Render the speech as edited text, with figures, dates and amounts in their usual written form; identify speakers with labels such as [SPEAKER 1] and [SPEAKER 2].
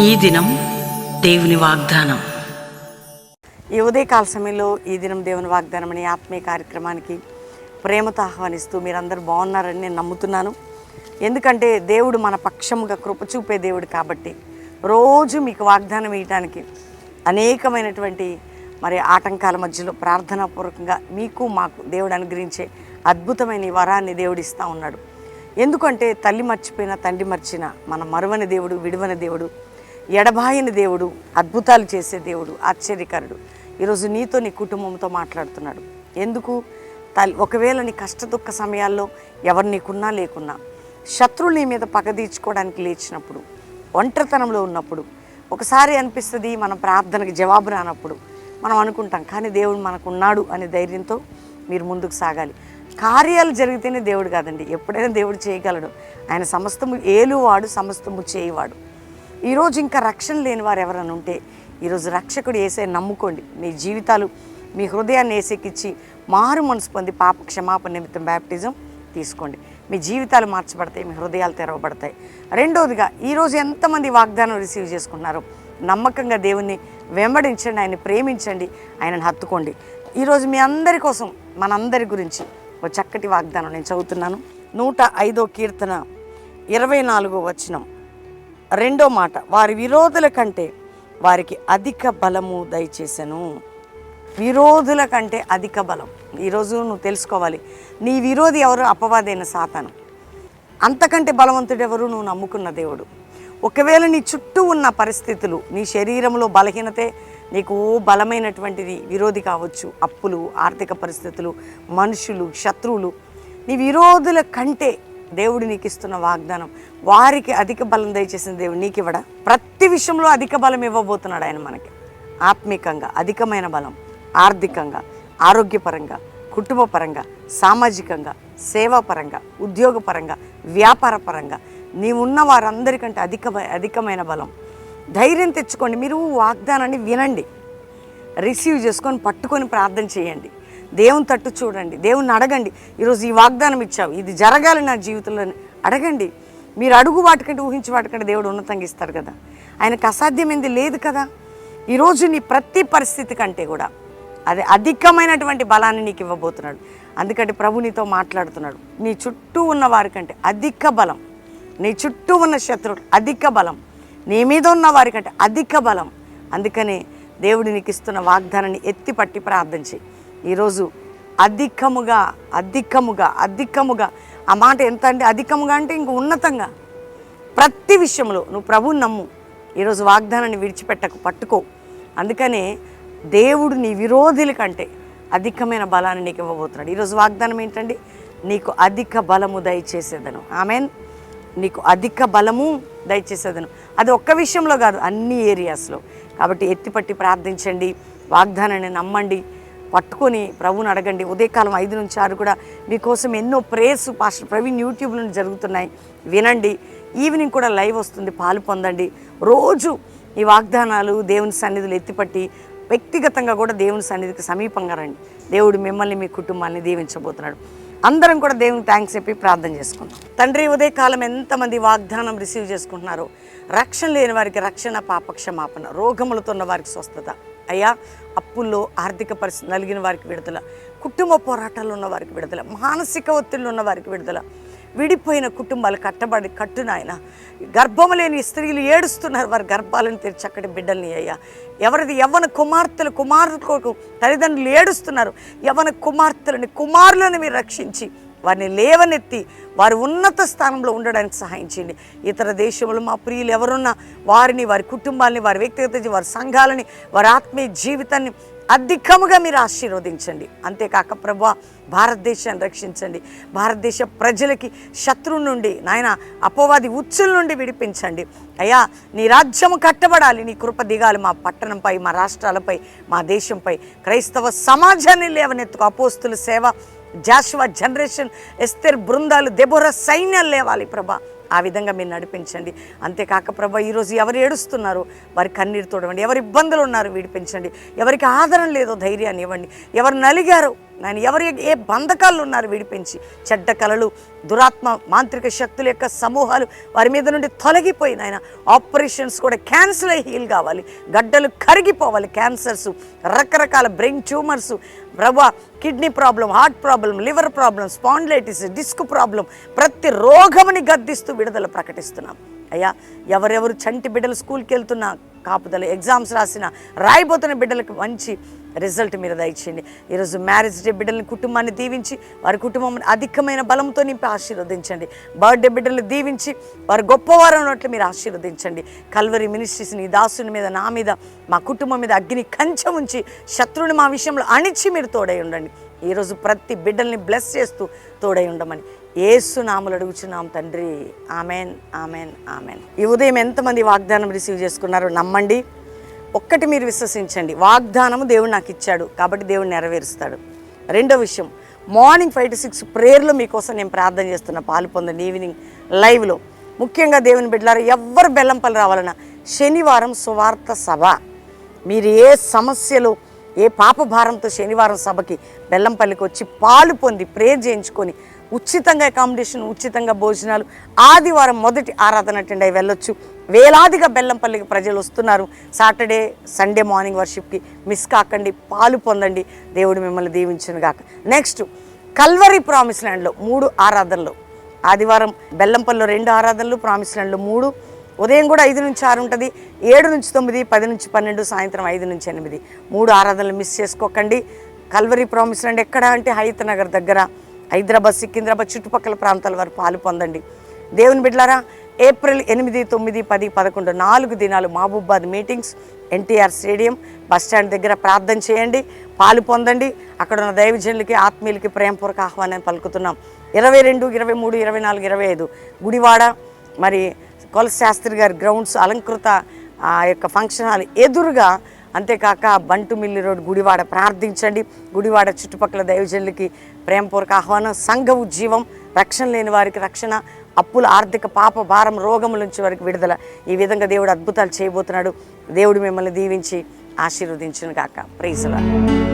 [SPEAKER 1] ఈ దినం దేవుని వాగ్దానం.
[SPEAKER 2] ఈ ఉదయకాల సమయంలో ఈ దినం దేవుని వాగ్దానం అనే ఆత్మీయ కార్యక్రమానికి ప్రేమతో ఆహ్వానిస్తూ మీరందరూ బాగున్నారని నేను నమ్ముతున్నాను. ఎందుకంటే దేవుడు మన పక్షముగా కృప చూపే దేవుడు కాబట్టి రోజు మీకు వాగ్దానం ఇవ్వడానికి అనేకమైనటువంటి ఆటంకాల మధ్యలో ప్రార్థనాపూర్వకంగా మీకు మాకు దేవుడు అనుగ్రహించే అద్భుతమైన ఈ వరాన్ని దేవుడు ఇస్తూ ఉన్నాడు. ఎందుకంటే తల్లి మర్చిపోయిన తండ్రి మర్చిన మన మరువని దేవుడు, విడువని దేవుడు, ఎడబాయని దేవుడు, అద్భుతాలు చేసే దేవుడు, ఆశ్చర్యకరుడు ఈరోజు నీతో నీ కుటుంబంతో మాట్లాడుతున్నాడు. ఎందుకు? ఒకవేళ నీ కష్ట దుఃఖ సమయాల్లో ఎవరు నీకున్నా లేకున్నా, శత్రువులు నీ మీద పగ తీర్చుకోవడానికి లేచినప్పుడు, ఒంటరితనంలో ఉన్నప్పుడు ఒకసారి అనిపిస్తుంది మనం ప్రార్థనకి జవాబు రానప్పుడు మనం అనుకుంటాం, కానీ దేవుడు మనకున్నాడు అనే ధైర్యంతో మీరు ముందుకు సాగాలి. కార్యాలు జరిగితేనే దేవుడు కాదండి, ఎప్పుడైనా దేవుడు చేయగలడు. ఆయన సమస్తము ఏలువాడు, సమస్తము చేయవాడు. ఈరోజు ఇంకా రక్షణ లేని వారు ఎవరైనా ఉంటే ఈరోజు రక్షకుడు యేసయ్య నమ్ముకోండి. మీ జీవితాలు మీ హృదయాన్ని యేసయ్యకిచ్చి మారు మనసు పొంది పాప క్షమాపణ నిమిత్తం బ్యాప్టిజం తీసుకోండి. మీ జీవితాలు మార్చబడతాయి, మీ హృదయాలు తెరవబడతాయి. రెండవదిగా ఈరోజు ఎంతమంది వాగ్దానం రిసీవ్ చేసుకున్నారో నమ్మకంగా దేవుణ్ణి వెంబడించండి, ఆయన్ని ప్రేమించండి, ఆయనను హత్తుకోండి. ఈరోజు మీ అందరి కోసం, మనందరి గురించి ఒక చక్కటి వాగ్దానం నేను చదువుతున్నాను. 105వ కీర్తన 24వ వచనం 2వ మాట, వారి విరోధుల కంటే వారికి అధిక బలము దయచేసెను. విరోధుల కంటే అధిక బలం. ఈరోజు నువ్వు తెలుసుకోవాలి, నీ విరోధి ఎవరు? అపవాదైన సాతాను. అంతకంటే బలవంతుడు ఎవరు? నువ్వు నమ్ముకున్న దేవుడు. ఒకవేళ నీ చుట్టూ ఉన్న పరిస్థితులు, నీ శరీరంలో బలహీనతే నీకు బలమైనటువంటిది విరోధి కావచ్చు, అప్పులు, ఆర్థిక పరిస్థితులు, మనుషులు, శత్రువులు, నీ విరోధుల కంటే దేవుడు నీకు ఇస్తున్న వాగ్దానం, వారికి అధిక బలం దయచేసిన దేవుడు నీకు ఇవ్వడా? ప్రతి విషయంలో అధిక బలం ఇవ్వబోతున్నాడు ఆయన మనకి. ఆత్మికంగా అధికమైన బలం, ఆర్థికంగా, ఆరోగ్యపరంగా, కుటుంబపరంగా, సామాజికంగా, సేవాపరంగా, ఉద్యోగపరంగా, వ్యాపారపరంగా నీవున్న వారందరికంటే అధికమైన బలం. ధైర్యం తెచ్చుకోండి. మీరు వాగ్దానాన్ని వినండి, రిసీవ్ చేసుకొని పట్టుకొని ప్రార్థన చేయండి, దేవుని తట్టు చూడండి, దేవుని అడగండి. ఈరోజు ఈ వాగ్దానం ఇచ్చావు, ఇది జరగాలి నా జీవితంలో అడగండి. మీరు అడుగు వాటికంటే, ఊహించి వాటికంటే దేవుడు ఉన్నతంగా ఇస్తారు కదా. ఆయనకు అసాధ్యమైంది లేదు కదా. ఈరోజు నీ ప్రతి పరిస్థితి కంటే కూడా అది అధికమైనటువంటి బలాన్ని నీకు ఇవ్వబోతున్నాడు. అందుకంటే ప్రభు నీతో మాట్లాడుతున్నాడు. నీ చుట్టూ ఉన్న వారికంటే అధిక బలం, నీ చుట్టూ ఉన్న శత్రువులు అధిక బలం, నీ మీద ఉన్న వారికంటే అధిక బలం. అందుకనే దేవుడు నీకు ఇస్తున్న వాగ్దానాన్ని ఎత్తిపట్టి ప్రార్థన చేయి. ఈరోజు అధికముగా అధికముగా అధికముగా, ఆ మాట ఎంత అంటే అధికముగా అంటే ఇంక ఉన్నతంగా ప్రతి విషయంలో నువ్వు ప్రభువుని నమ్ము. ఈరోజు వాగ్దానాన్ని విడిచిపెట్టకు, పట్టుకో. అందుకనే దేవుడు నీ విరోధుల కంటే అధికమైన బలాన్ని నీకు ఇవ్వబోతున్నాడు. ఈరోజు వాగ్దానం ఏంటండి? నీకు అధిక బలము దయచేసేదను. ఆమెన్. నీకు అధిక బలము దయచేసేదను. అది ఒక్క విషయంలో కాదు, అన్ని ఏరియాస్లో. కాబట్టి ఎత్తిపట్టి ప్రార్థించండి, వాగ్దానాన్ని నమ్మండి, పట్టుకొని ప్రభువుని అడగండి. ఉదయకాలం 5 నుంచి 6 కూడా మీకోసం ఎన్నో ప్రేయర్స్ పాస్టర్ ప్రవీణ్ యూట్యూబ్లో జరుగుతున్నాయి, వినండి. ఈవినింగ్ కూడా లైవ్ వస్తుంది, పాలు పొందండి. రోజు ఈ వాగ్దానాలు దేవుని సన్నిధిలో ఎత్తిపట్టి వ్యక్తిగతంగా కూడా దేవుని సన్నిధికి సమీపంగా రండి. దేవుడు మిమ్మల్ని, మీ కుటుంబాన్ని దీవించబోతున్నాడు. అందరం కూడా దేవునికి థ్యాంక్స్ చెప్పి ప్రార్థన చేసుకుందాం. తండ్రి, ఉదయకాలం ఎంతమంది వాగ్దానం రిసీవ్ చేసుకుంటున్నారో, రక్షణ లేని వారికి రక్షణ, పాప క్షమాపణ, రోగములతో ఉన్న వారికి స్వస్థత అయ్యా, అప్పుల్లో ఆర్థిక పరిస్థితి నలిగిన వారికి విడుదల, కుటుంబ పోరాటాల్లో ఉన్న వారికి విడుదల, మానసిక ఒత్తిళ్ళు ఉన్న వారికి విడుదల, విడిపోయిన కుటుంబాలు కట్టునాయన, గర్భము లేని స్త్రీలు ఏడుస్తున్నారు, వారి గర్భాలను తెరిచి చక్కటి బిడ్డల్ని అయ్యా. ఎవరిది యవ్వన కుమారులకు తల్లిదండ్రులు ఏడుస్తున్నారు, యవ్వన కుమారులను మీరు రక్షించి వారిని లేవనెత్తి వారి ఉన్నత స్థానంలో ఉండడానికి సహాయం చేయండి. ఇతర దేశంలో మా ప్రియులు ఎవరున్నా వారిని, వారి కుటుంబాలని, వారి వ్యక్తిగత వారి సంఘాలని, వారి ఆత్మీయ జీవితాన్ని అధికముగా మీరు ఆశీర్వదించండి. అంతేకాక ప్రభువా, భారతదేశాన్ని రక్షించండి. భారతదేశ ప్రజలకి శత్రువు నుండి, నాయన అపవాది ఉచ్చుల నుండి విడిపించండి. అయ్యా, నీ రాజ్యము కట్టబడాలి, నీ కృప దిగాలి మా పట్టణంపై, మా రాష్ట్రాలపై, మా దేశంపై. క్రైస్తవ సమాజాన్ని లేవనెత్తుకు. అపోస్తుల సేవ, జాషువా జనరేషన్, ఎస్తేర్ బృందాలు, దెబోరా సైన్యాలు లేవాలి ప్రభా. ఆ విధంగా మీరు నడిపించండి. అంతేకాక ప్రభా, ఈరోజు ఎవరు ఏడుస్తున్నారో వారి కన్నీరు తోడవండి, ఎవరు ఇబ్బందులు ఉన్నారో విడిపించండి, ఎవరికి ఆదరణ లేదో ధైర్యాన్ని ఇవ్వండి, ఎవరు నలిగారో నేను ఎవరు ఏ బంధకాలు ఉన్నారు విడిపించి, చెడ్డ కలలు, దురాత్మ, మాంత్రిక శక్తుల యొక్క సమూహాలు వారి మీద నుండి తొలగిపోయి నాయన ఆపరేషన్స్ కూడా క్యాన్సిల్ అయ్యి హీల్ కావాలి, గడ్డలు కరిగిపోవాలి, క్యాన్సర్స్, రకరకాల బ్రెయిన్ ట్యూమర్స్ ప్రభా, kidney problem, heart problem, liver problem, spondylitis, disc problem, ప్రతి రోగముని గద్దిస్తూ విడుదల ప్రకటిస్తున్నాం అయ్యా. ఎవరెవరు చంటి బిడ్డలు స్కూల్కి వెళ్తున్నా కాపుదల, ఎగ్జామ్స్ రాసిన రాయిపోతున్న బిడ్డలకు మంచి రిజల్ట్ మీరు దయచేయండి. ఈరోజు మ్యారేజ్ డే బిడ్డలని, కుటుంబాన్ని దీవించి వారి కుటుంబం అధికమైన బలంతో నింపి ఆశీర్వదించండి. బర్త్డే బిడ్డలను దీవించి వారు గొప్పవారు అన్నట్లు మీరు ఆశీర్వదించండి. కల్వరి మినిస్ట్రీస్ నీ దాసుని మీద, నా మీద, మా కుటుంబం మీద అగ్ని కంచె ఉంచి శత్రువుని మా విషయంలో అణిచి మీరు తోడై ఉండండి. ఈరోజు ప్రతి బిడ్డల్ని బ్లెస్ చేస్తూ తోడై ఉండమని యేసు నామములో అడుగుచున్నాం తండ్రి. Amen, amen, amen. ఈ ఉదయం ఎంతమంది వాగ్దానం రిసీవ్ చేసుకున్నారో నమ్మండి. ఒక్కటి మీరు విశ్వసించండి, వాగ్దానము దేవుడు నాకు ఇచ్చాడు కాబట్టి దేవుడు నెరవేరుస్తాడు. రెండో విషయం, మార్నింగ్ 5 to 6 ప్రేయర్లో మీకోసం నేను ప్రార్థన చేస్తున్నా, పాలు పొందండి. ఈవినింగ్ లైవ్లో ముఖ్యంగా దేవుని బిడ్డలారా, ఎవ్వరు బెల్లంపల్లి రావాలన్నా శనివారం సువార్త సభ. మీరు ఏ సమస్యలు, ఏ పాప భారంతో శనివారం సభకి బెల్లంపల్లికి వచ్చి పాలు పొంది ప్రేయర్ చేయించుకొని ఉచితంగా అకామిడేషన్, ఉచితంగా భోజనాలు, ఆదివారం మొదటి ఆరాధన అటెండ్ అయ్యి వెళ్ళొచ్చు. వేలాదిగా బెల్లంపల్లికి ప్రజలు వస్తున్నారు. సాటర్డే, సండే మార్నింగ్ వర్షిప్కి మిస్ కాకండి, పాలు పొందండి. దేవుడు మిమ్మల్ని దీవించును గాక. నెక్స్ట్, కల్వరి ప్రామిస్ ల్యాండ్లో 3 ఆరాధనలు. ఆదివారం బెల్లంపల్లిలో 2 ఆరాధనలు, ప్రామిస్ ల్యాండ్లో 3. ఉదయం కూడా 5 నుంచి 6 ఉంటుంది, 7 నుంచి 9, 10 నుంచి 12, సాయంత్రం 5 నుంచి 8. 3 ఆరాధనలు మిస్ చేసుకోకండి. కల్వరి ప్రామిస్ ల్యాండ్ ఎక్కడ అంటే హైత్ నగర్ దగ్గర, హైదరాబాద్, సికింద్రాబాద్ చుట్టుపక్కల ప్రాంతాల వారు పాలు పొందండి. దేవుని బిడ్డలారా, ఏప్రిల్ 8, 9, 10, 11 4 దినాలు Mahabubabad meetings, NTR stadium bus stand దగ్గర ప్రార్థన చేయండి, పాలు పొందండి. అక్కడ ఉన్న దైవజనులకి, ఆత్మీయులకి ప్రేమపూర్వక ఆహ్వానాన్ని పలుకుతున్నాం. 22, 23, 24, 25 గుడివాడ, మరి కొలస శాస్త్రి గారి గ్రౌండ్స్, అలంకృత ఆ యొక్క ఫంక్షన్ హాల్ ఎదురుగా. అంతేకాక బంటుమిల్లి రోడ్ గుడివాడ ప్రార్థించండి. గుడివాడ చుట్టుపక్కల దైవజనులకి ప్రేమపూర్వక ఆహ్వానం. సంఘ ఉజ్జీవం, రక్షణ లేని వారికి రక్షణ, అప్పుల, ఆర్థిక, పాప భారం, రోగముల నుంచి వారికి విడుదల. ఈ విధంగా దేవుడు అద్భుతాలు చేయబోతున్నాడు. దేవుడు మిమ్మల్ని దీవించి ఆశీర్వదించును గాక. Praise the lord.